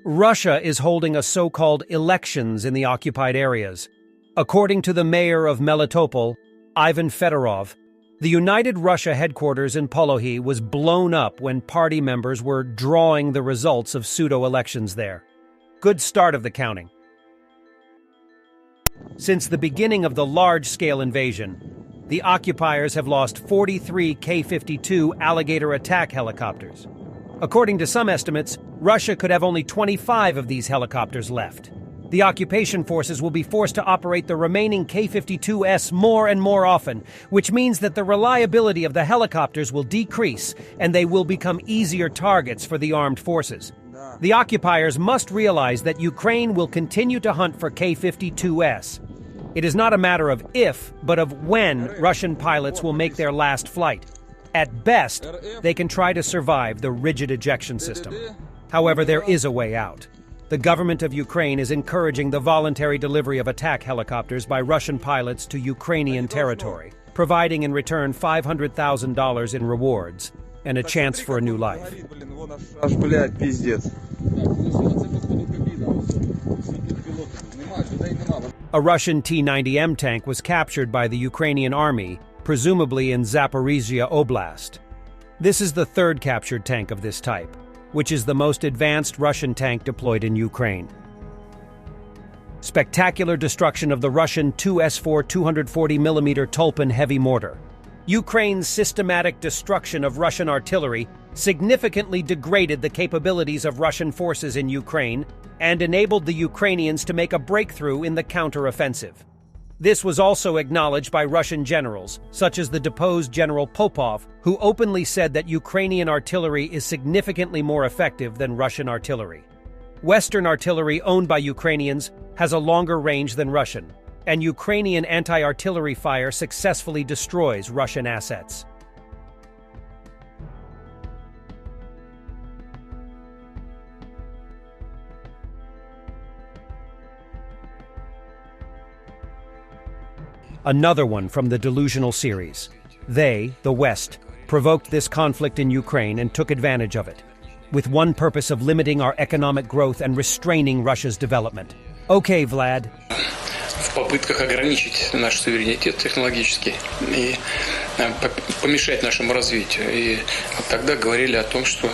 Russia is holding a so-called elections in the occupied areas. According to the mayor of Melitopol, Ivan Fedorov, the United Russia headquarters in Polohy was blown up when party members were drawing the results of pseudo-elections there. Good start of the counting. Since the beginning of the large-scale invasion, the occupiers have lost 43 Ka-52 Alligator attack helicopters. According to some estimates, Russia could have only 25 of these helicopters left. The occupation forces will be forced to operate the remaining Ka-52S more and more often, which means that the reliability of the helicopters will decrease and they will become easier targets for the armed forces. The occupiers must realize that Ukraine will continue to hunt for Ka-52S. It is not a matter of if, but of when Russian pilots will make their last flight. At best, they can try to survive the rigid ejection system. However, there is a way out. The government of Ukraine is encouraging the voluntary delivery of attack helicopters by Russian pilots to Ukrainian territory, providing in return $500,000 in rewards and a chance for a new life. A Russian T-90M tank was captured by the Ukrainian army, presumably in Zaporizhia Oblast. This is the third captured tank of this type, which is the most advanced Russian tank deployed in Ukraine. Spectacular destruction of the Russian 2S4 240mm Tulpin heavy mortar. Ukraine's systematic destruction of Russian artillery significantly degraded the capabilities of Russian forces in Ukraine and enabled the Ukrainians to make a breakthrough in the counter-offensive. This was also acknowledged by Russian generals, such as the deposed General Popov, who openly said that Ukrainian artillery is significantly more effective than Russian artillery. Western artillery owned by Ukrainians has a longer range than Russian, and Ukrainian anti-artillery fire successfully destroys Russian assets. Another one from the delusional series. They, the West, provoked this conflict in Ukraine and took advantage of it, with one purpose of limiting our economic growth and restraining Russia's development. Okay, Vlad. В попытках ограничить наш суверенитет технологический и помешать нашему развитию. И тогда говорили о том, что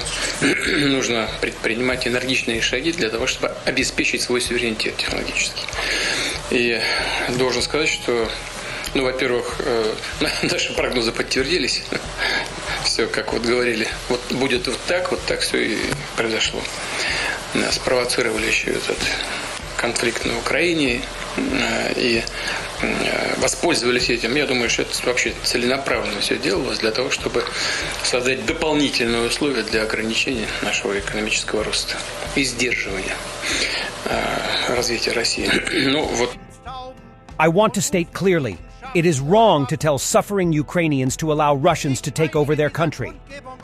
нужно предпринимать энергичные шаги для того, чтобы обеспечить свой суверенитет технологический. И должен сказать, что, во-первых, наши прогнозы подтвердились. Все, как вот говорили, вот будет вот так все и произошло. Спровоцировали еще этот конфликт на Украине и воспользовались этим. Я думаю, что это вообще целенаправленно все делалось для того, чтобы создать дополнительные условия для ограничения нашего экономического роста и сдерживания развития России. I want to state clearly, it is wrong to tell suffering Ukrainians to allow Russians to take over their country.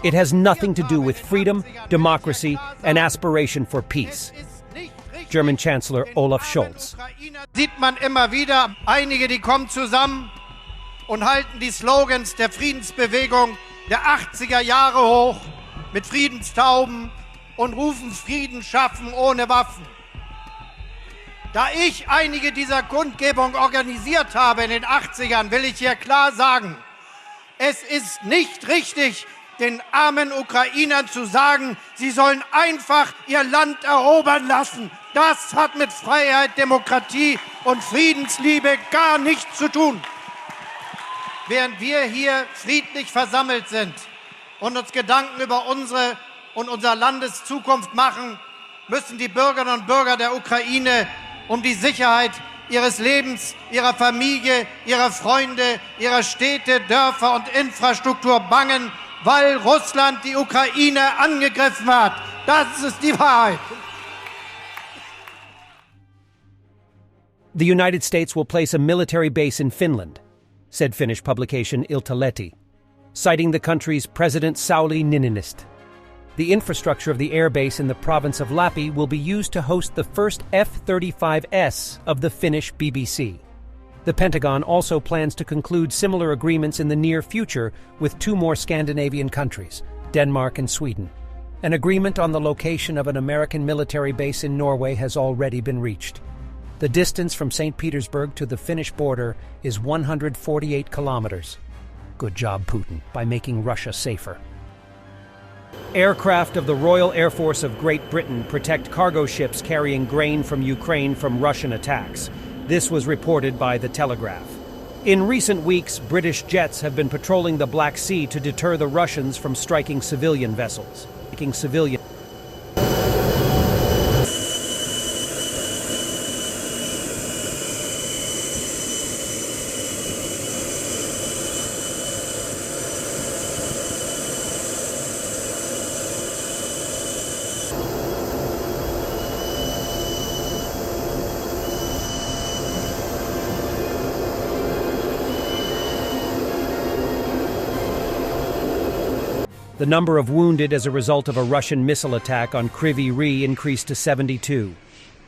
It has nothing to do with freedom, democracy, and aspiration for peace. German Chancellor Olaf Scholz. Sieht man immer wieder einige, die kommen zusammen und halten die Slogans der Friedensbewegung der 80er Jahre hoch mit Friedenstauben und rufen Frieden schaffen ohne Waffen. Da ich einige dieser Kundgebungen organisiert habe in den 80ern, will ich hier klar sagen, es ist nicht richtig, den armen Ukrainern zu sagen, sie sollen einfach ihr Land erobern lassen. Das hat mit Freiheit, Demokratie und Friedensliebe gar nichts zu tun. Während wir hier friedlich versammelt sind und uns Gedanken über unsere und unser Landes Zukunft machen, müssen die Bürgerinnen und Bürger der Ukraine um die Sicherheit ihres Lebens, ihrer Familie, ihrer Freunde, ihrer Städte, Dörfer und Infrastruktur bangen, weil Russland die Ukraine angegriffen hat. Das ist die Wahrheit. The United States will place a military base in Finland, said Finnish publication Iltalehti, citing the country's President Sauli Niinistö. The infrastructure of the air base in the province of Lappi will be used to host the first F-35S of the Finnish BBC. The Pentagon also plans to conclude similar agreements in the near future with two more Scandinavian countries, Denmark and Sweden. An agreement on the location of an American military base in Norway has already been reached. The distance from St. Petersburg to the Finnish border is 148 kilometers. Good job, Putin, by making Russia safer. Aircraft of the Royal Air Force of Great Britain protect cargo ships carrying grain from Ukraine from Russian attacks. This was reported by The Telegraph. In recent weeks, British jets have been patrolling the Black Sea to deter the Russians from striking civilian vessels. The number of wounded as a result of a Russian missile attack on Kryvyi Rih increased to 72.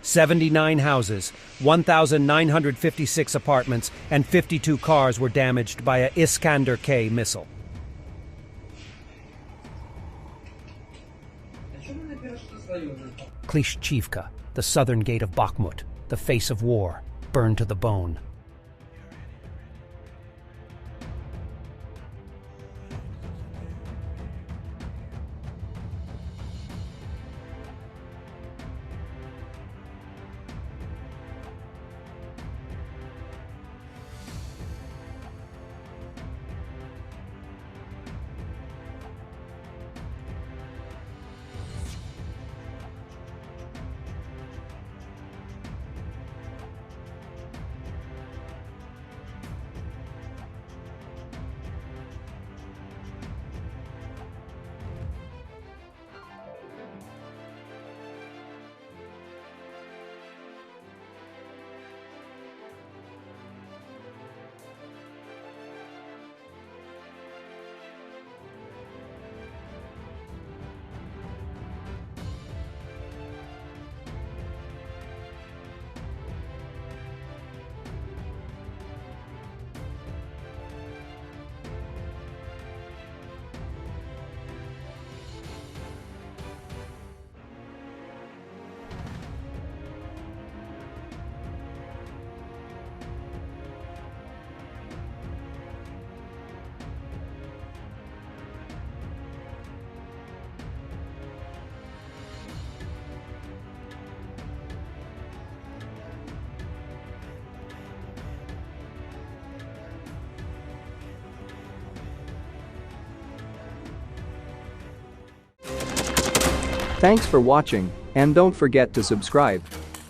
79 houses, 1,956 apartments, and 52 cars were damaged by a Iskander-K missile. Klishchivka, the southern gate of Bakhmut, the face of war, burned to the bone. Thanks for watching, and don't forget to subscribe.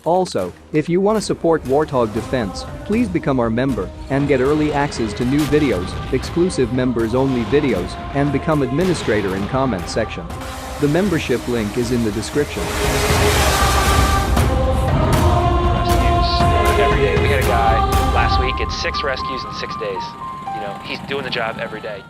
Also, if you want to support Warthog Defense, please become our member and get early access to new videos, exclusive members-only videos, and become administrator in comment section. The membership link is in the description. Rescues every day. We had a guy last week, it's 6 rescues in 6 days. You know, he's doing the job every day.